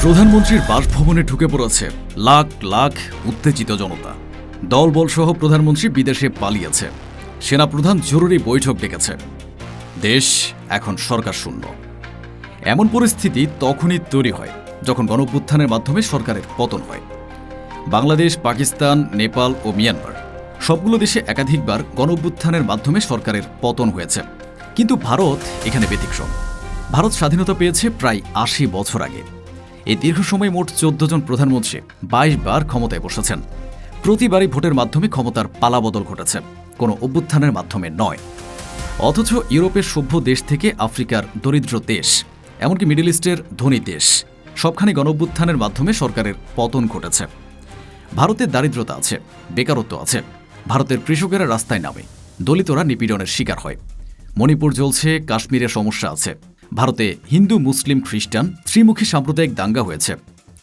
প্রধানমন্ত্রীর বাসভবনে ঢুকে পড়েছে লাখ লাখ উত্তেজিত জনতা। দলবলসহ প্রধানমন্ত্রী বিদেশে পালিয়েছে। সেনাপ্রধান জরুরি বৈঠক ডেকেছে। দেশ এখন সরকার শূন্য। এমন পরিস্থিতি তখনই তৈরি হয় যখন গণঅভ্যুত্থানের মাধ্যমে সরকারের পতন হয়। বাংলাদেশ, পাকিস্তান, নেপাল ও মিয়ানমার সবগুলো দেশে একাধিকবার গণঅভ্যুত্থানের মাধ্যমে সরকারের পতন হয়েছে। কিন্তু ভারত এখানে ব্যতিক্রম। ভারত স্বাধীনতা পেয়েছে প্রায় ৮০ বছর আগে। এই দীর্ঘ সময় মোট ১৪ জন প্রধানমন্ত্রী ২২ বার ক্ষমতায় বসেছেন। প্রতিবারই ভোটের মাধ্যমে ক্ষমতার পালাবদল ঘটেছে, কোনো অভ্যুত্থানের মাধ্যমে নয়। অথচ ইউরোপের সভ্য দেশ থেকে আফ্রিকার দরিদ্র দেশ, এমনকি মিডল ইস্টের ধনী দেশ, সবখানে গণঅভ্যুত্থানের মাধ্যমে সরকারের পতন ঘটেছে। ভারতে দারিদ্রতা আছে, বেকারত্ব আছে। ভারতের কৃষকেরা রাস্তায় নামে, দলিতরা নিপীড়নের শিকার হয়। মণিপুর জ্বলছে, কাশ্মীরে সমস্যা আছে। ভারতে হিন্দু, মুসলিম, খ্রিস্টান ত্রিমুখী সাম্প্রদায়িক দাঙ্গা হয়েছে।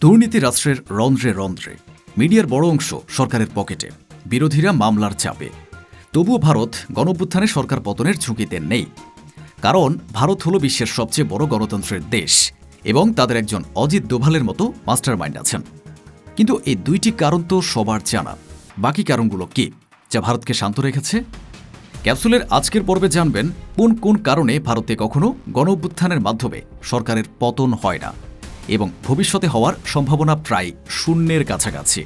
দুর্নীতি রাষ্ট্রের রন্ধ্রে রন্ধ্রে, মিডিয়ার বড় অংশ সরকারের পকেটে, বিরোধীরা মামলার চাপে। তবুও ভারত গণঅভ্যুত্থানে সরকার পতনের ঝুঁকিতে নেই। কারণ ভারত হল বিশ্বের সবচেয়ে বড় গণতন্ত্রের দেশ এবং তাদের একজন অজিত দোভালের মতো মাস্টার মাইন্ড আছেন। কিন্তু এই দুইটি কারণ তো সবার জানা। বাকি কারণগুলো কি যা ভারতকে শান্ত রেখেছে? ক্যাপসুলের আজকের পর্বে জানবেন কোন কোন কারণে ভারতে কখনো গণঅভ্যুত্থানের মাধ্যমে সরকারের পতন হয় না এবং ভবিষ্যতে হওয়ার সম্ভাবনা প্রায় শূন্যের কাছাকাছি।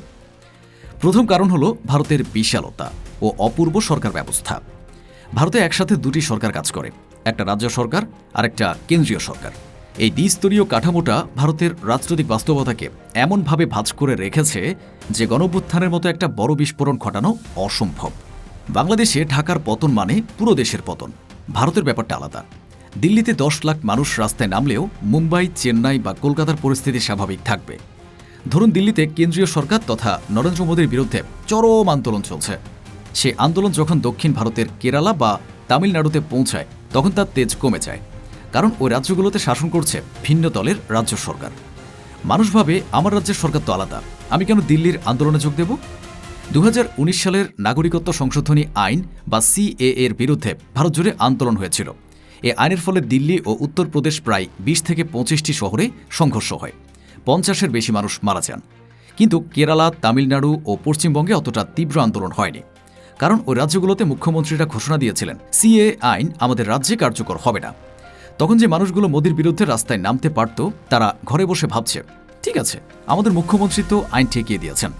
প্রথম কারণ হল ভারতের বিশালতা ও অপূর্ব সরকার ব্যবস্থা। ভারতে একসাথে দুটি সরকার কাজ করে, একটা রাজ্য সরকার আর একটা কেন্দ্রীয় সরকার। এই দ্বিস্তরীয় কাঠামোটা ভারতের রাজনৈতিক বাস্তবতাকে এমনভাবে ভাঁজ করে রেখেছে যে গণঅভ্যুত্থানের মতো একটা বড় বিস্ফোরণ ঘটানো অসম্ভব। বাংলাদেশে ঢাকার পতন মানে পুরো দেশের পতন। ভারতের ব্যাপারটা আলাদা। দিল্লিতে ১০ লাখ মানুষ রাস্তায় নামলেও মুম্বাই, চেন্নাই বা কলকাতার পরিস্থিতি স্বাভাবিক থাকবে। ধরুন দিল্লিতে কেন্দ্রীয় সরকার তথা নরেন্দ্র মোদীর বিরুদ্ধে চরম আন্দোলন চলছে। সে আন্দোলন যখন দক্ষিণ ভারতের কেরালা বা তামিলনাড়ুতে পৌঁছায় তখন তার তেজ কমে যায়, কারণ ওই রাজ্যগুলোতে শাসন করছে ভিন্ন দলের রাজ্য সরকার। মানুষ ভাবে আমার রাজ্যের সরকার তো আলাদা, আমি কেন দিল্লির আন্দোলনে যোগ দেব? ২০১৯ সালের নাগরিকত্ব সংশোধনী আইন বা সিএএ এর বিরুদ্ধে ভারত জুড়ে আন্দোলন হয়েছিল। এ আইনের ফলে দিল্লি ও উত্তরপ্রদেশ প্রায় ২০ থেকে ২৫টি শহরে সংঘর্ষ হয়। ৫০-এর বেশি মানুষ মারা যান। কিন্তু কেরালা, তামিলনাড়ু ও পশ্চিমবঙ্গে অতটা তীব্র আন্দোলন হয়নি, কারণ ওই রাজ্যগুলোতে মুখ্যমন্ত্রীরা ঘোষণা দিয়েছিলেন সিএএ আইন আমাদের রাজ্যে কার্যকর হবে না। তখন যে মানুষগুলো মোদির বিরুদ্ধে রাস্তায় নামতে পারত তারা ঘরে বসে ভাবছে, ঠিক আছে, আমাদের মুখ্যমন্ত্রী তো আইন ঠেকিয়ে দিয়েছেন।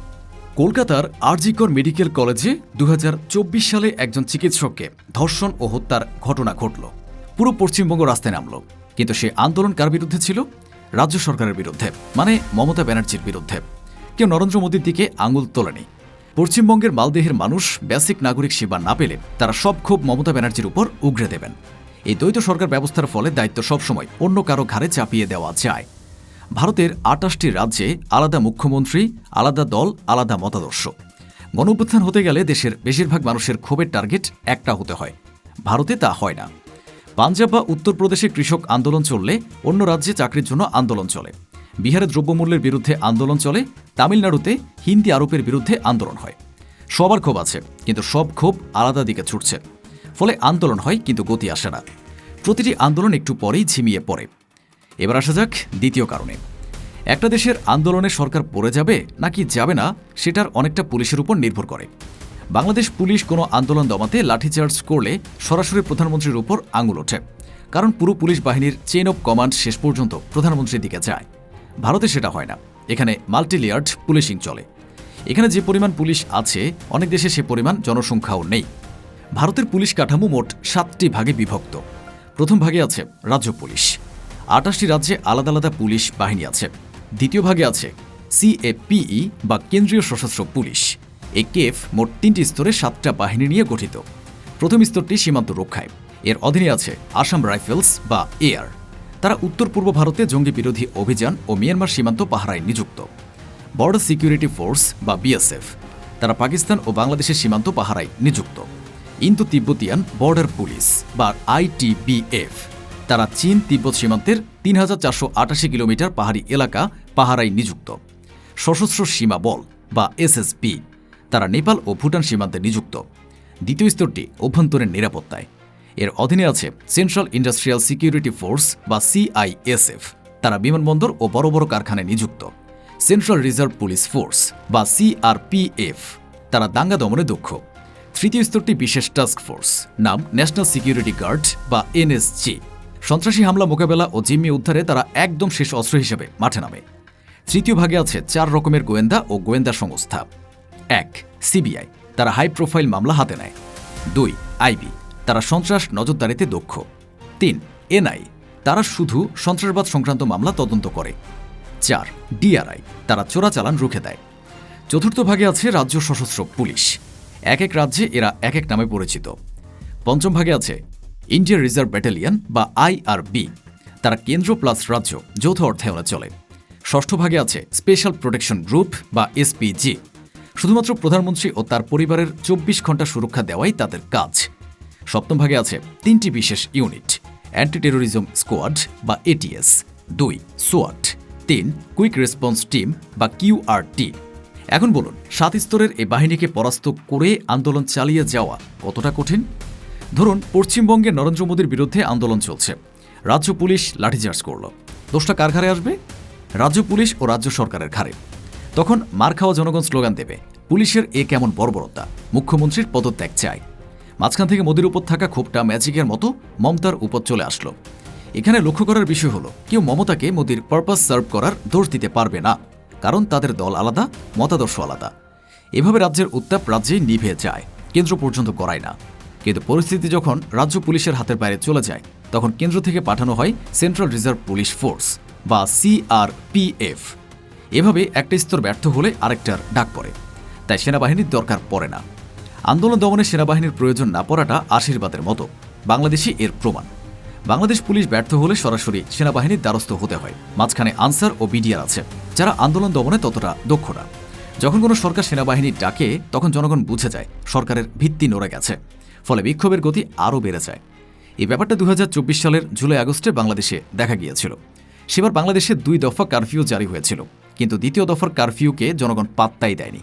কলকাতার আরজিকর মেডিকেল কলেজে ২০২৪ সালে একজন চিকিৎসককে ধর্ষণ ও হত্যার ঘটনা ঘটল। পুরো পশ্চিমবঙ্গ রাস্তায় নামল। কিন্তু সে আন্দোলন কার বিরুদ্ধে ছিল? রাজ্য সরকারের বিরুদ্ধে, মানে মমতা ব্যানার্জির বিরুদ্ধে। কেউ নরেন্দ্র মোদীর দিকে আঙুল তোলেনি। পশ্চিমবঙ্গের মালদেহের মানুষ বেসিক নাগরিক সেবা না পেলে তারা সব ক্ষোভ মমতা ব্যানার্জির উপর উগরে দেবেন। এই দ্বৈত সরকার ব্যবস্থার ফলে দায়িত্ব সবসময় অন্য কারো ঘাড়ে চাপিয়ে দেওয়া যায়। ভারতের ২৮টি রাজ্যে আলাদা মুখ্যমন্ত্রী, আলাদা দল, আলাদা মতাদর্শ। গণঅভ্যুত্থান হতে গেলে দেশের বেশিরভাগ মানুষের ক্ষোভের টার্গেট একটা হতে হয়। ভারতে তা হয় না। পাঞ্জাব বা উত্তরপ্রদেশে কৃষক আন্দোলন চললে অন্য রাজ্যে চাকরির জন্য আন্দোলন চলে। বিহারে দ্রব্যমূল্যের বিরুদ্ধে আন্দোলন চলে। তামিলনাড়ুতে হিন্দি আরোপের বিরুদ্ধে আন্দোলন হয়। সবার ক্ষোভ আছে, কিন্তু সব ক্ষোভ আলাদা দিকে ছুটছে। ফলে আন্দোলন হয় কিন্তু গতি আসে না। প্রতিটি আন্দোলন একটু পরেই ঝিমিয়ে পড়ে। এবার আসা যাক দ্বিতীয় কারণে। একটা দেশের আন্দোলনে সরকার পড়ে যাবে নাকি যাবে না সেটার অনেকটা পুলিশের উপর নির্ভর করে। বাংলাদেশ পুলিশ কোনো আন্দোলন দমাতে লাঠিচার্জ করলে সরাসরি প্রধানমন্ত্রীর উপর আঙুল ওঠে, কারণ পুরো পুলিশ বাহিনীর চেইন অব কমান্ড শেষ পর্যন্ত প্রধানমন্ত্রীর দিকে যায়। ভারতে সেটা হয় না। এখানে মাল্টিলেয়ার্ড পুলিশিং চলে। এখানে যে পরিমাণ পুলিশ আছে অনেক দেশে সে পরিমাণ জনসংখ্যাও নেই। ভারতের পুলিশ কাঠামো মোট ৭টি ভাগে বিভক্ত। প্রথম ভাগে আছে রাজ্য পুলিশ। ২৮টি রাজ্যে আলাদা আলাদা পুলিশ বাহিনী আছে। দ্বিতীয় ভাগে আছে সিএপিই বা কেন্দ্রীয় সশস্ত্র পুলিশ। এই কেফ মোট ৩টি স্তরে ৭টা বাহিনী নিয়ে গঠিত। প্রথম স্তরটি সীমান্ত রক্ষায়। এর অধীনে আছে আসাম রাইফেলস বা এয়ার। তারা উত্তর পূর্ব ভারতে জঙ্গি বিরোধী অভিযান ও মিয়ানমার সীমান্ত পাহারায় নিযুক্ত। বর্ডার সিকিউরিটি ফোর্স বা বিএসএফ। তারা পাকিস্তান ও বাংলাদেশের সীমান্ত পাহারায় নিযুক্ত। ইন্দো তিব্বতিয়ান বর্ডার পুলিশ বা আইটিবিএফ। তারা চীন তিব্বত সীমান্তের ৩,৪৮৮ কিলোমিটার পাহাড়ি এলাকা পাহারায় নিযুক্ত। সশস্ত্র সীমা বল বা এসএসবি। তারা নেপাল ও ভুটান সীমান্তে নিযুক্ত। দ্বিতীয় স্তরটি অভ্যন্তরীণ নিরাপত্তায়। এর অধীনে আছে সেন্ট্রাল ইন্ডাস্ট্রিয়াল সিকিউরিটি ফোর্স বা সিআইএসএফ। তারা বিমানবন্দর ও বড় বড় কারখানায় নিযুক্ত। সেন্ট্রাল রিজার্ভ পুলিশ ফোর্স বা সিআরপিএফ, তারা দাঙ্গা দমনে দক্ষ। তৃতীয় স্তরটি বিশেষ টাস্ক ফোর্স, নাম ন্যাশনাল সিকিউরিটি গার্ড বা এনএসজি। সন্ত্রাসী হামলা মোকাবেলা ও জিম্মি উদ্ধারে তারা একদম শেষ অস্ত্র হিসেবে মাঠে নামে। তৃতীয় ভাগে আছে 4 রকমের গোয়েন্দা ও গোয়েন্দা সংস্থা। 1. সিবিআই, তারা হাই প্রোফাইল মামলা হাতে নেয়। 2. আইবি, তারা সন্ত্রাস নজরদারিতে দক্ষ। 3. এনআই, তারা শুধু সন্ত্রাসবাদ সংক্রান্ত মামলা তদন্ত করে। 4. ডিআরআই, তারা চোরাচালান রুখে দেয়। চতুর্থ ভাগে আছে রাজ্য সশস্ত্র পুলিশ। এক এক রাজ্যে এরা এক এক নামে পরিচিত। পঞ্চম ভাগে আছে ইন্ডিয়ান রিজার্ভ ব্যাটালিয়ন বা আইআরবি, তারা কেন্দ্র প্লাস রাজ্য যৌথ অর্থায়নে চলে। ষষ্ঠ ভাগে আছে স্পেশাল প্রোটেকশন গ্রুপ বা এসপিজি, শুধুমাত্র প্রধানমন্ত্রী ও তার পরিবারের 24 ঘণ্টা সুরক্ষা দেওয়াই তাদের কাজ। সপ্তম ভাগে আছে 3টি বিশেষ ইউনিট, অ্যান্টি টেরোরিজম স্কোয়াড বা এটিএস, 2 সোয়াট, 3 কুইক রেসপন্স টিম বা কিউআরটি। এখন বলুন, 7 স্তরের এই বাহিনীকে পরাস্ত করে আন্দোলন চালিয়ে যাওয়া কতটা কঠিন? ধরুন পশ্চিমবঙ্গে নরেন্দ্র মোদীর বিরুদ্ধে আন্দোলন চলছে, রাজ্য পুলিশ লাঠিচার্জ করল, দোষটা কার ঘাড়ে আসবে? রাজ্য পুলিশ ও রাজ্য সরকারের ঘাড়ে। তখন মার খাওয়া জনগণ স্লোগান দেবে, পুলিশের এ কেমন বর্বরতা, মুখ্যমন্ত্রীর পদত্যাগ চাই। মাঝখান থেকে মোদীর উপর থাকা ক্ষোভটা ম্যাজিকের মতো মমতার উপর চলে আসলো। এখানে লক্ষ্য করার বিষয় হলো, কেউ মমতাকে মোদীর পারপাস সার্ভ করার দোষ দিতে পারবে না, কারণ তাদের দল আলাদা, মতাদর্শ আলাদা। এভাবে রাজ্যের উত্তাপ রাজ্যেই নিভে যায়, কেন্দ্র পর্যন্ত গড়ায় না। কিন্তু পরিস্থিতি যখন রাজ্য পুলিশের হাতের বাইরে চলে যায়, তখন কেন্দ্র থেকে পাঠানো হয় সেন্ট্রাল রিজার্ভ পুলিশ ফোর্স বা সিআরপিএফ। এভাবে একটা স্তর ব্যর্থ হলে আরেকটার ডাক পড়ে, তাই সেনাবাহিনীর দরকার পড়ে না। আন্দোলন দমনে সেনাবাহিনীর প্রয়োজন না পড়াটা আশীর্বাদের মতো, বাংলাদেশই এর প্রমাণ। বাংলাদেশ পুলিশ ব্যর্থ হলে সরাসরি সেনাবাহিনীর দ্বারস্থ হতে হয়। মাঝখানে আনসার ও বিডিআর আছে, যারা আন্দোলন দমনে ততটা দক্ষ না। যখন কোনো সরকার সেনাবাহিনীর ডাকে, তখন জনগণ বুঝে যায় সরকারের ভিত্তি নড়ে গেছে, ফলে বিক্ষোভের গতি আরও বেড়ে যায়। এই ব্যাপারটা 2024 সালের জুলাই আগস্টে বাংলাদেশে দেখা গিয়েছিল। সেবার বাংলাদেশে 2 দফা কারফিউ জারি হয়েছিল, কিন্তু দ্বিতীয় দফার কারফিউকে জনগণ পাত্তাই দেয়নি।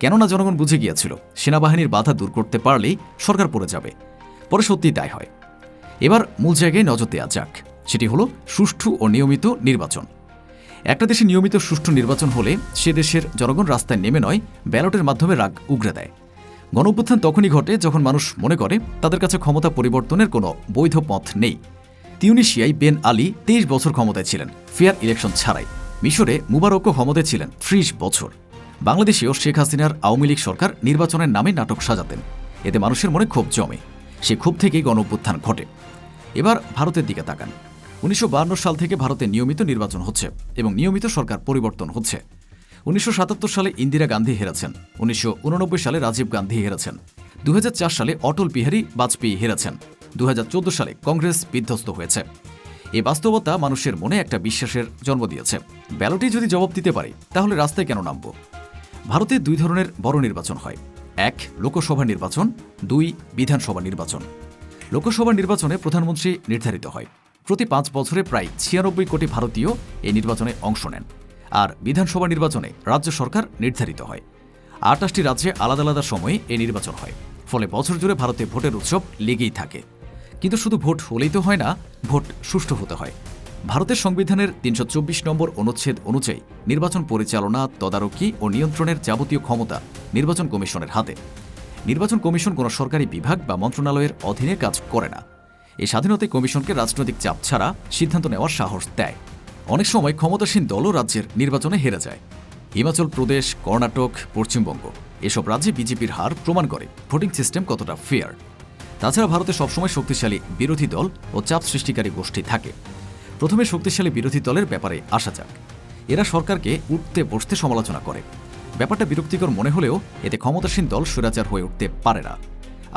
কেননা জনগণ বুঝে গিয়েছিল সেনাবাহিনীর বাধা দূর করতে পারলেই সরকার পড়ে যাবে। পরে সত্যিই তাই হয়। এবার মূল জায়গায় নজর দেওয়া যাক, সেটি হলো সুষ্ঠু ও নিয়মিত নির্বাচন। একটা দেশে নিয়মিত সুষ্ঠু নির্বাচন হলে সে দেশের জনগণ রাস্তায় নেমে নয়, ব্যালটের মাধ্যমে রাগ উগরে দেয়। গণঅভ্যুত্থান তখনই ঘটে যখন মানুষ মনে করে তাদের কাছে ক্ষমতা পরিবর্তনের কোনো বৈধ পথ নেই। তিউনিসিয়ায় বেন আলী 23 বছর ক্ষমতায় ছিলেন, ফেয়ার ইলেকশন ছাড়াই। মিশরে মুবারকও ক্ষমতায় ছিলেন 30 বছর। বাংলাদেশেও শেখ হাসিনার আওয়ামী লীগ সরকার নির্বাচনের নামে নাটক সাজাতেন, এতে মানুষের মনে ক্ষোভ জমে। সে ক্ষোভ থেকেই গণঅভ্যুত্থান ঘটে। এবার ভারতের দিকে তাকান। 1952 সাল থেকে ভারতে নিয়মিত নির্বাচন হচ্ছে এবং নিয়মিত সরকার পরিবর্তন হচ্ছে। 1977 সালে ইন্দিরা গান্ধী হেরেছেন, 1989 সালে রাজীব গান্ধী হেরেছেন, 2004 সালে অটল বিহারী বাজপেয়ী হেরেছেন, 2014 সালে কংগ্রেস বিধ্বস্ত হয়েছে। এই বাস্তবতা মানুষের মনে একটা বিশ্বাসের জন্ম দিয়েছে, ব্যালটে যদি জবাব দিতে পারি তাহলে রাস্তায় কেন নামব। ভারতে 2 ধরনের বড় নির্বাচন হয়, 1 লোকসভা নির্বাচন, 2 বিধানসভা নির্বাচন। লোকসভা নির্বাচনে প্রধানমন্ত্রী নির্ধারিত হয়। প্রতি 5 বছরে প্রায় 96 কোটি ভারতীয় এই নির্বাচনে অংশ নেন। আর বিধানসভা নির্বাচনে রাজ্য সরকার নির্ধারিত হয়। 28টি রাজ্যে আলাদা আলাদা সময়ে এই নির্বাচন হয়, ফলে বছর জুড়ে ভারতে ভোটের উৎসব লেগেই থাকে। কিন্তু শুধু ভোট হলেই তো হয় না, ভোট সুষ্ঠু হতে হয়। ভারতের সংবিধানের 324 নম্বর অনুচ্ছেদ অনুযায়ী নির্বাচন পরিচালনা, তদারকি ও নিয়ন্ত্রণের যাবতীয় ক্ষমতা নির্বাচন কমিশনের হাতে। নির্বাচন কমিশন কোনো সরকারি বিভাগ বা মন্ত্রণালয়ের অধীনে কাজ করে না। এই স্বাধীনতায় কমিশনকে রাজনৈতিক চাপ ছাড়া সিদ্ধান্ত নেওয়ার সাহস দেয়। অনেক সময় ক্ষমতাসীন দলও রাজ্যের নির্বাচনে হেরে যায়। হিমাচল প্রদেশ, কর্ণাটক, পশ্চিমবঙ্গ এসব রাজ্যে বিজেপির হার প্রমাণ করে ভোটিং সিস্টেম কতটা ফেয়ার। তাছাড়া ভারতে সবসময় শক্তিশালী বিরোধী দল ও চাপ সৃষ্টিকারী গোষ্ঠী থাকে। প্রথমে শক্তিশালী বিরোধী দলের ব্যাপারে আসা যাক। এরা সরকারকে উঠতে বসতে সমালোচনা করে। ব্যাপারটা বিরক্তিকর মনে হলেও এতে ক্ষমতাসীন দল স্বৈরাচার হয়ে উঠতে পারে না।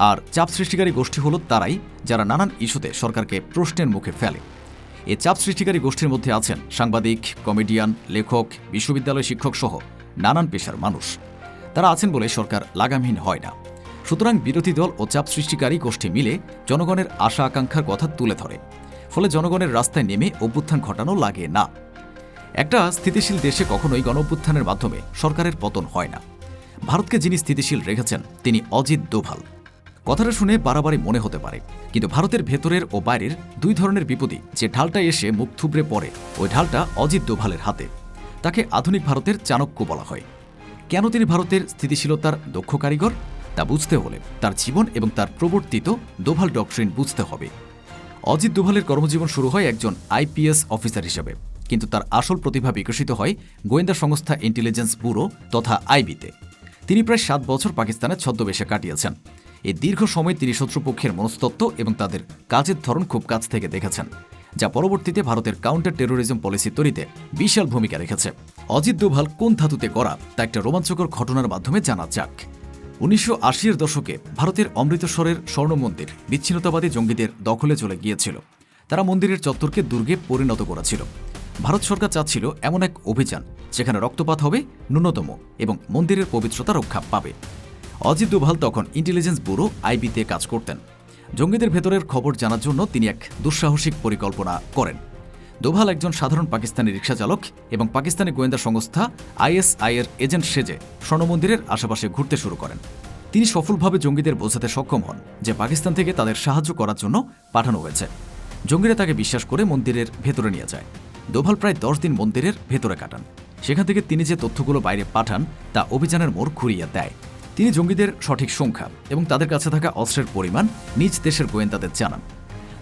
আর চাপ সৃষ্টিকারী গোষ্ঠী হল তারাই, যারা নানান ইস্যুতে সরকারকে প্রশ্নের মুখে ফেলে। এই চাপ সৃষ্টিকারী গোষ্ঠীর মধ্যে আছেন সাংবাদিক, কমেডিয়ান, লেখক, বিশ্ববিদ্যালয় শিক্ষক সহ নানান পেশার মানুষ। তারা আছেন বলে সরকার লাগামহীন হয় না। সুতরাং বিরোধী দল ও চাপ সৃষ্টিকারী গোষ্ঠী মিলে জনগণের আশা আকাঙ্ক্ষার কথা তুলে ধরে, ফলে জনগণের রাস্তায় নেমে অভ্যুত্থান ঘটানো লাগে না। একটা স্থিতিশীল দেশে কখনোই গণঅভ্যুত্থানের মাধ্যমে সরকারের পতন হয় না। ভারতকে যিনি স্থিতিশীল রেখেছেন তিনি অজিত দোভাল। কথাটা শুনে বাড়াবাড়ি মনে হতে পারে, কিন্তু ভারতের ভেতরের ও বাইরের দুই ধরনের বিপদই যে ঢালটা এসে মুখ থুবড়ে পড়ে, ওই ঢালটা অজিত দোভালের হাতে। তাকে আধুনিক ভারতের চাণক্য বলা হয়। কেন তিনি ভারতের স্থিতিশীলতার দক্ষ কারিগর, তা বুঝতে হলে তার জীবন এবং তার প্রবর্তিত দোভাল ডক্ট্রিন বুঝতে হবে। অজিত দোভালের কর্মজীবন শুরু হয় একজন আইপিএস অফিসার হিসেবে, কিন্তু তার আসল প্রতিভা বিকশিত হয় গোয়েন্দা সংস্থা ইন্টেলিজেন্স ব্যুরো তথা আইবিতে। তিনি প্রায় 7 বছর পাকিস্তানের ছদ্মবেশে কাটিয়েছেন। এই দীর্ঘ সময় তিনি শত্রুপক্ষের মনস্তত্ত্ব এবং তাদের কাজের ধরন খুব কাছ থেকে দেখেছেন, যা পরবর্তীতে ভারতের কাউন্টার টেরোরিজম পলিসি তৈরিতে বিশাল ভূমিকা রেখেছে। অজিত দোভাল কোন ধাতুতে করা তা একটা রোমাঞ্চকর ঘটনার মাধ্যমে জানা যাক। 1980-এর দশকে ভারতের অমৃতসরের স্বর্ণ মন্দির বিচ্ছিন্নতাবাদী জঙ্গিদের দখলে চলে গিয়েছিল। তারা মন্দিরের চত্বরকে দুর্গে পরিণত করেছিল। ভারত সরকার চাচ্ছিল এমন এক অভিযান যেখানে রক্তপাত হবে ন্যূনতম এবং মন্দিরের পবিত্রতা রক্ষা পাবে। অজিত দোভাল তখন ইন্টেলিজেন্স ব্যুরো আইবিতে কাজ করতেন। জঙ্গিদের ভেতরের খবর জানার জন্য তিনি এক দুঃসাহসিক পরিকল্পনা করেন। দোভাল একজন সাধারণ পাকিস্তানি রিকশা চালক এবং পাকিস্তানি গোয়েন্দা সংস্থা আইএসআই এর এজেন্ট সেজে স্বর্ণমন্দিরের আশেপাশে ঘুরতে শুরু করেন। তিনি সফলভাবে জঙ্গিদের বোঝাতে সক্ষম হন যে পাকিস্তান থেকে তাদের সাহায্য করার জন্য পাঠানো হয়েছে। জঙ্গিরা তাকে বিশ্বাস করে মন্দিরের ভেতরে নিয়ে যায়। দোভাল প্রায় 10 দিন মন্দিরের ভেতরে কাটান। সেখান থেকে তিনি যে তথ্যগুলো বাইরে পাঠান তা অভিযানের মোড় ঘুরিয়ে দেয়। তিনি জঙ্গিদের সঠিক সংখ্যা এবং তাদের কাছে থাকা অস্ত্রের পরিমাণ নিজ দেশের গোয়েন্দাদের জানান।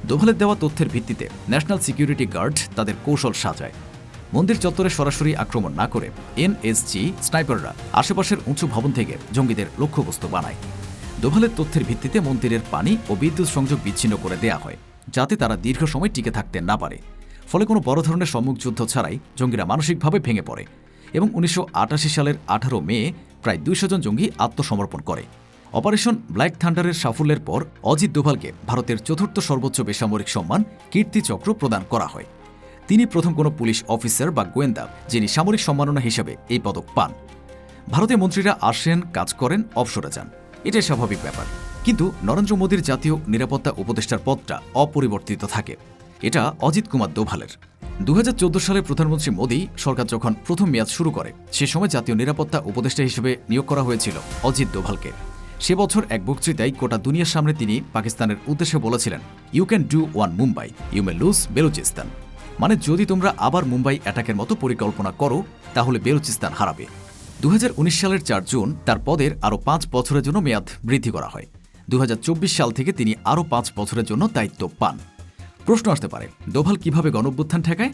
দোভালের দেওয়া তথ্যের ভিত্তিতে ন্যাশনাল সিকিউরিটি গার্ড তাদের কৌশল সাজায়। মন্দির চত্বরে সরাসরি আক্রমণ না করে এনএসজি স্নাইপাররা আশেপাশের উঁচু ভবন থেকে জঙ্গিদের লক্ষ্যবস্তু বানায়। দোভালের তথ্যের ভিত্তিতে মন্দিরের পানি ও বিদ্যুৎ সংযোগ বিচ্ছিন্ন করে দেয়া হয়, যাতে তারা দীর্ঘ সময় টিকে থাকতে না পারে। ফলে কোনো বড় ধরনের সম্মুখযুদ্ধ ছাড়াই জঙ্গিরা মানসিকভাবে ভেঙে পড়ে এবং 1988 সালের 18 মে প্রায় 200 জন জঙ্গি আত্মসমর্পণ করে। অপারেশন ব্ল্যাক থান্ডারের সাফল্যের পর অজিত দোভালকে ভারতের 4র্থ সর্বোচ্চ বেসামরিক সম্মান কীর্তিচক্র প্রদান করা হয়। তিনি প্রথম কোনো পুলিশ অফিসার বা গোয়েন্দা যিনি সামরিক সম্মাননা হিসেবে এই পদক পান। ভারতের মন্ত্রীরা আসেন, কাজ করেন, অবসরে যান, এটাই স্বাভাবিক ব্যাপার। কিন্তু নরেন্দ্র মোদীর জাতীয় নিরাপত্তা উপদেষ্টার পদটা অপরিবর্তিত থাকে। এটা অজিত কুমার দোভালের। 2014 সালে প্রধানমন্ত্রী মোদী সরকার যখন প্রথম মেয়াদ শুরু করে, সে সময় জাতীয় নিরাপত্তা উপদেষ্টা হিসেবে নিয়োগ করা হয়েছিল অজিত দোভালকে। সে বছর এক বক্তৃতায় গোটা দুনিয়ার সামনে তিনি পাকিস্তানের উদ্দেশ্যে বলেছিলেন, you can do one Mumbai, you may lose Balochistan. মানে যদি তোমরা আবার মুম্বাই অ্যাটাকের মতো পরিকল্পনা করো তাহলে বেলুচিস্তান হারাবে। 2019 সালের 4 জুন তার পদের আরও 5 বছরের জন্য মেয়াদ বৃদ্ধি করা হয়। 2024 সাল থেকে তিনি আরও 5 বছরের জন্য দায়িত্ব পান। প্রশ্ন আসতে পারে, দোভাল কিভাবে গণঅভ্যুত্থান ঠেকায়?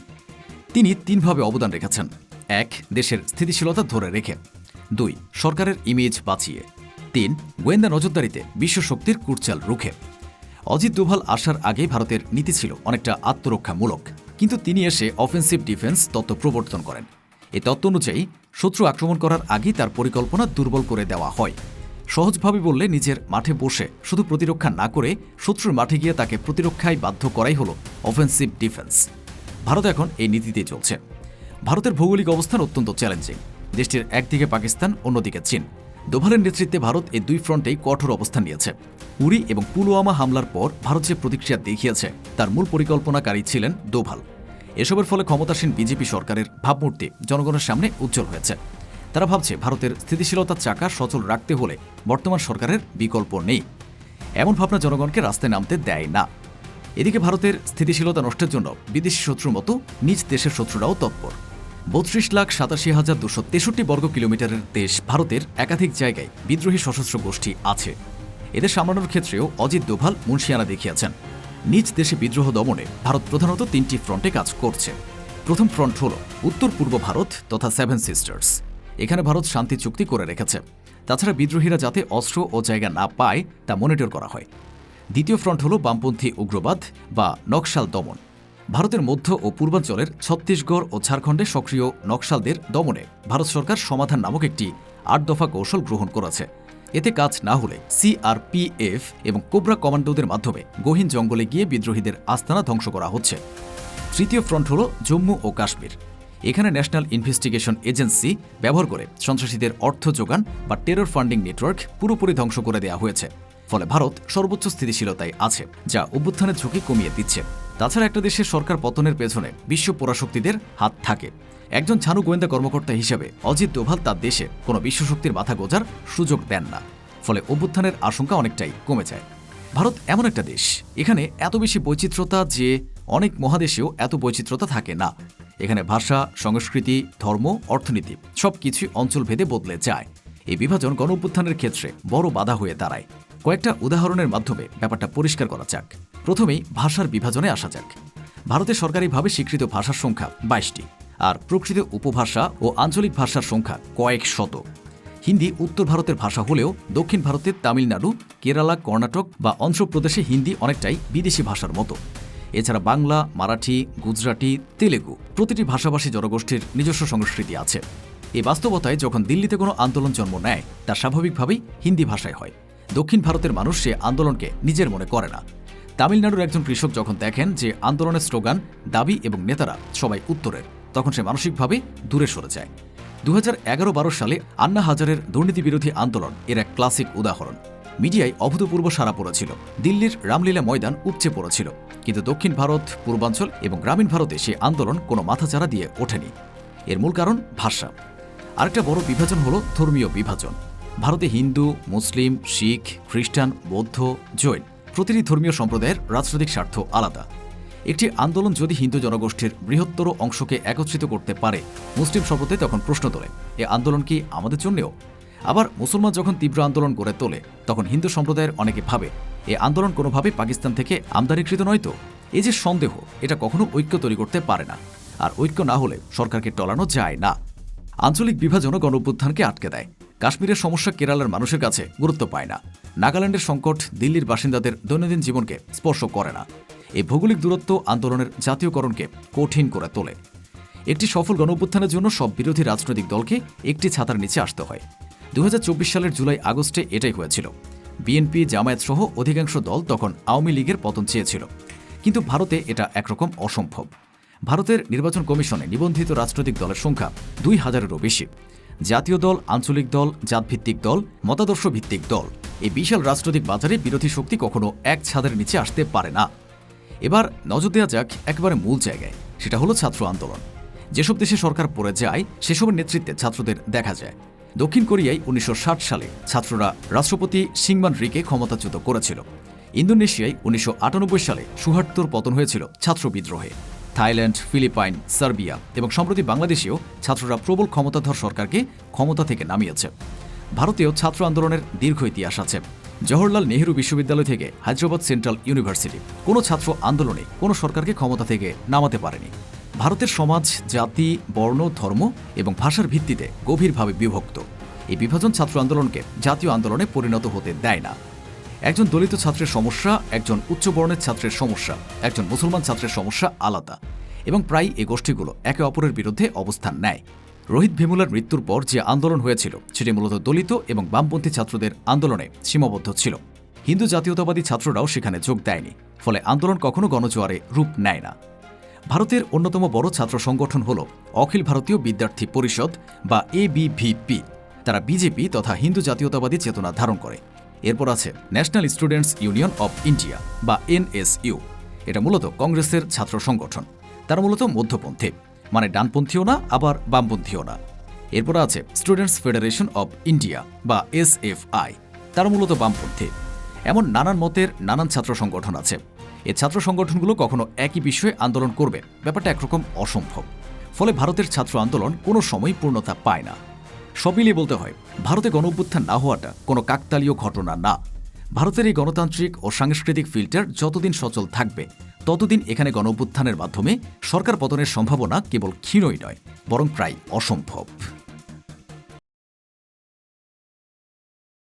তিনি 3 ভাবে অবদান রেখেছেন। 1. দেশের স্থিতিশীলতা ধরে রেখে। 2. সরকারের ইমেজ বাঁচিয়ে। 3. গোয়েন্দা নজরদারিতে বিশ্বশক্তির কুটচাল রুখে। অজিত দোভাল আসার আগে ভারতের নীতি ছিল অনেকটা আত্মরক্ষামূলক, কিন্তু তিনি এসে অফেন্সিভ ডিফেন্স তত্ত্ব প্রবর্তন করেন। এই তত্ত্ব অনুযায়ী শত্রু আক্রমণ করার আগেই তার পরিকল্পনা দুর্বল করে দেওয়া হয়। সহজভাবে বললে নিজের মাঠে বসে শুধু প্রতিরক্ষা না করে শত্রুর মাঠে গিয়ে তাকে প্রতিরক্ষায় বাধ্য করাই হল অফেন্সিভ ডিফেন্স। ভারত এখন এই নীতিতেই চলছে। ভারতের ভৌগোলিক অবস্থান অত্যন্ত চ্যালেঞ্জিং। দেশটির একদিকে পাকিস্তান, অন্যদিকে চীন। দোভালের নেতৃত্বে ভারত এই দুই ফ্রন্টেই কঠোর অবস্থান নিয়েছে। উরি এবং পুলওয়ামা হামলার পর ভারত যে প্রতিক্রিয়া দেখিয়েছে তার মূল পরিকল্পনাকারী ছিলেন দোভাল। এসবের ফলে ক্ষমতাসীন বিজেপি সরকারের ভাবমূর্তি জনগণের সামনে উজ্জ্বল হয়েছে। তারা ভাবছে ভারতের স্থিতিশীলতার চাকা সচল রাখতে হলে বর্তমান সরকারের বিকল্প নেই। এমন ভাবনা জনগণকে রাস্তায় নামতে দেয় না। এদিকে ভারতের স্থিতিশীলতা নষ্টের জন্য বিদেশি শত্রুর মতো নিজ দেশের শত্রুরাও তৎপর। 32,87,263 বর্গ কিলোমিটারের দেশ ভারতের একাধিক জায়গায় বিদ্রোহী সশস্ত্র গোষ্ঠী আছে। এদের সামলানোর ক্ষেত্রেও অজিত দোভাল মুন্সিয়ানা দেখিয়েছেন। নিজ দেশে বিদ্রোহ দমনে ভারত প্রধানত 3টি ফ্রন্টে কাজ করছে। প্রথম ফ্রন্ট হল উত্তর পূর্ব ভারত তথা 7 সিস্টার্স। এখানে ভারত শান্তি চুক্তি করে রেখেছে। তাছাড়া বিদ্রোহীরা যাতে অস্ত্র ও জায়গা না পায় তা মনিটর করা হয়। দ্বিতীয় ফ্রন্ট হল বামপন্থী উগ্রবাদ বা নকশাল দমন। ভারতের মধ্য ও পূর্বাঞ্চলের ছত্তিশগড় ও ঝাড়খণ্ডে সক্রিয় নকশালদের দমনে ভারত সরকার সমাধান নামক একটি 8 দফা কৌশল গ্রহণ করেছে। এতে কাজ না হলে সিআরপিএফ এবং কোবরা কমান্ডোদের মাধ্যমে গহীন জঙ্গলে গিয়ে বিদ্রোহীদের আস্তানা ধ্বংস করা হচ্ছে। তৃতীয় ফ্রন্ট হল জম্মু ও কাশ্মীর। এখানে ন্যাশনাল ইনভেস্টিগেশন এজেন্সি ব্যবহার করে সন্ত্রাসীদের অর্থ যোগান বা টেরর ফান্ডিং নেটওয়ার্ক পুরোপুরি ধ্বংস করে দেওয়া হয়েছে। ফলে ভারত সর্বোচ্চ স্থিতিশীলতায় আছে, যা অভ্যুত্থানের ঝুঁকি কমিয়ে দিচ্ছে। তাছাড়া একটা দেশের সরকার পতনের পেছনে বিশ্ব পরাশক্তিদের হাত থাকে। একজন ছানু গোয়েন্দা কর্মকর্তা হিসেবে অজিত দোভাল তার দেশে কোনো বিশ্বশক্তির মাথা গোজার সুযোগ দেন না। ফলে অভ্যুত্থানের আশঙ্কা অনেকটাই কমে যায়। ভারত এমন একটা দেশ, এখানে এত বেশি বৈচিত্র্যতা যে অনেক মহাদেশেও এত বৈচিত্র্যতা থাকে না। এখানে ভাষা, সংস্কৃতি, ধর্ম, অর্থনীতি সবকিছুই অঞ্চলভেদে বদলে যায়। এই বিভাজন গণ অভ্যুত্থানের ক্ষেত্রে বড় বাধা হয়ে দাঁড়ায়। কয়েকটা উদাহরণের মাধ্যমে ব্যাপারটা পরিষ্কার করা যাক। প্রথমেই ভাষার বিভাজনে আসা যাক। ভারতে সরকারিভাবে স্বীকৃত ভাষার সংখ্যা 22টি, আর প্রকৃত উপভাষা ও আঞ্চলিক ভাষার সংখ্যা কয়েক শত। হিন্দি উত্তর ভারতের ভাষা হলেও দক্ষিণ ভারতের তামিলনাড়ু, কেরালা, কর্ণাটক বা অন্ধ্রপ্রদেশে হিন্দি অনেকটাই বিদেশি ভাষার মতো। এছাড়া বাংলা, মারাঠি, গুজরাটি, তেলেগু প্রতিটি ভাষাভাষী জনগোষ্ঠীর নিজস্ব সংস্কৃতি আছে। এই বাস্তবতায় যখন দিল্লিতে কোনো আন্দোলন জন্ম নেয়, তা স্বাভাবিকভাবেই হিন্দি ভাষায় হয়। দক্ষিণ ভারতের মানুষ সে আন্দোলনকে নিজের মনে করে না। তামিলনাড়ুর একজন কৃষক যখন দেখেন যে আন্দোলনের স্লোগান, দাবি এবং নেতারা সবাই উত্তরের, তখন সে মানসিকভাবে দূরে সরে যায়। 2011-12 সালে আন্না হাজারের দুর্নীতিবিরোধী আন্দোলন এর এক ক্লাসিক উদাহরণ। মিডিয়ায় অভূতপূর্ব সাড়া পড়েছিল, দিল্লির রামলীলা ময়দান উপচে পড়েছিল, কিন্তু দক্ষিণ ভারত, পূর্বাঞ্চল এবং গ্রামীণ ভারতে সে আন্দোলন কোনো মাথাচাড়া দিয়ে ওঠেনি। এর মূল কারণ ভাষা। আরেকটা বড় বিভাজন হলো ধর্মীয় বিভাজন। ভারতে হিন্দু, মুসলিম, শিখ, খ্রিস্টান, বৌদ্ধ, জৈন প্রতিটি ধর্মীয় সম্প্রদায়ের রাজনৈতিক স্বার্থ আলাদা। একটি আন্দোলন যদি হিন্দু জনগোষ্ঠীর বৃহত্তর অংশকে একত্রিত করতে পারে, মুসলিম সম্প্রদায় তখন প্রশ্ন তোলে, এ আন্দোলন কি আমাদের জন্যও? আবার মুসলমান যখন তীব্র আন্দোলন গড়ে তোলে, তখন হিন্দু সম্প্রদায়ের অনেকে ভাবে, এ আন্দোলন কোনোভাবে পাকিস্তান থেকে আমদানিকৃত নয় তো? এই যে সন্দেহ, এটা কখনো ঐক্য তৈরি করতে পারে না, আর ঐক্য না হলে সরকারকে টলানো যায় না। আঞ্চলিক বিভাজনও গণ অভ্যুত্থানকে আটকে দেয়। কাশ্মীরের সমস্যা কেরালার মানুষের কাছে গুরুত্ব পায় না। নাগাল্যান্ডের সংকট দিল্লির বাসিন্দাদের দৈনন্দিন জীবনকে স্পর্শ করে না। এই ভৌগোলিক দূরত্ব আন্দোলনের জাতীয়করণকে কঠিন করে তোলে। একটি সফল গণ অভ্যুত্থানের জন্য সব বিরোধী রাজনৈতিক দলকে একটি ছাতার নিচে আসতে হয়। 2024 সালের জুলাই-আগস্টে এটাই হয়েছিল। বিএনপি, জামায়াত সহ অধিকাংশ দল তখন আওয়ামী লীগের পতন চেয়েছিল, কিন্তু ভারতে এটা একরকম অসম্ভব। ভারতের নির্বাচন কমিশনে নিবন্ধিত রাজনৈতিক দলের সংখ্যা 2000-এরও বেশি। জাতীয় দল, আঞ্চলিক দল, জাতভিত্তিক দল, মতাদর্শ ভিত্তিক দল, এই বিশাল রাজনৈতিক বাজারে বিরোধী শক্তি কখনো এক ছাদের নিচে আসতে পারে না। এবার নজর দেওয়া যাক একেবারে মূল জায়গায়, সেটা হলো ছাত্র আন্দোলন। যেসব দেশে সরকার পড়ে যায়, সেসবের নেতৃত্বে ছাত্রদের দেখা যায়। দক্ষিণ কোরিয়ায় 1960 সালে ছাত্ররা রাষ্ট্রপতি সিংমান রিকে ক্ষমতাচ্যুত করেছিল। ইন্দোনেশিয়ায় 1998 সালে সুহার্তোর পতন হয়েছিল ছাত্র বিদ্রোহে। থাইল্যান্ড, ফিলিপাইন, সার্বিয়া এবং সম্প্রতি বাংলাদেশেও ছাত্ররা প্রবল ক্ষমতাধর সরকারকে ক্ষমতা থেকে নামিয়েছে। ভারতেও ছাত্র আন্দোলনের দীর্ঘ ইতিহাস আছে। জওহরলাল নেহরু বিশ্ববিদ্যালয় থেকে হায়দ্রাবাদ সেন্ট্রাল ইউনিভার্সিটি, কোনো ছাত্র আন্দোলনে কোনো সরকারকে ক্ষমতা থেকে নামাতে পারেনি। ভারতের সমাজ জাতি, বর্ণ, ধর্ম এবং ভাষার ভিত্তিতে গভীরভাবে বিভক্ত। এই বিভাজন ছাত্র আন্দোলনকে জাতীয় আন্দোলনে পরিণত হতে দেয় না। একজন দলিত ছাত্রের সমস্যা, একজন উচ্চ বর্ণের ছাত্রের সমস্যা, একজন মুসলমান ছাত্রের সমস্যা আলাদা, এবং প্রায় এই গোষ্ঠীগুলো একে অপরের বিরুদ্ধে অবস্থান নেয়। রোহিত ভেমুলার মৃত্যুর পর যে আন্দোলন হয়েছিল, সেটি মূলত দলিত এবং বামপন্থী ছাত্রদের আন্দোলনে সীমাবদ্ধ ছিল। হিন্দু জাতীয়তাবাদী ছাত্ররাও সেখানে যোগ দেয়নি, ফলে আন্দোলন কখনো গণজোয়ারে রূপ নেয় না। ভারতের অন্যতম বড় ছাত্র সংগঠন হল অখিল ভারতীয় বিদ্যার্থী পরিষদ বা ABVP। তারা বিজেপি তথা হিন্দু জাতীয়তাবাদী চেতনা ধারণ করে। এরপর আছে national students union of India বা NSU। এটা মূলত কংগ্রেসের ছাত্র সংগঠন। তারা মূলত মধ্যপন্থী, মানে ডানপন্থীও না আবার বামপন্থীও না। এরপর আছে স্টুডেন্টস ফেডারেশন অব ইন্ডিয়া বা SFI। তারা মূলত বামপন্থী। এমন নানান মতের নানান ছাত্র সংগঠন আছে। এই ছাত্র সংগঠনগুলো কখনো একই বিষয়ে আন্দোলন করবে, ব্যাপারটা একরকম অসম্ভব। ফলে ভারতের ছাত্র আন্দোলন কোনো সময় পূর্ণতা পায় না। সব মিলিয়ে বলতে হয়, ভারতে গণ অভ্যুত্থান না হওয়াটা কোনো কাকতালীয় ঘটনা না। ভারতের এই গণতান্ত্রিক ও সাংস্কৃতিক ফিল্টার যতদিন সচল থাকবে, ততদিন এখানে গণ অভ্যুত্থানের মাধ্যমে সরকার পতনের সম্ভাবনা কেবল ক্ষীণই নয়, বরং প্রায় অসম্ভব।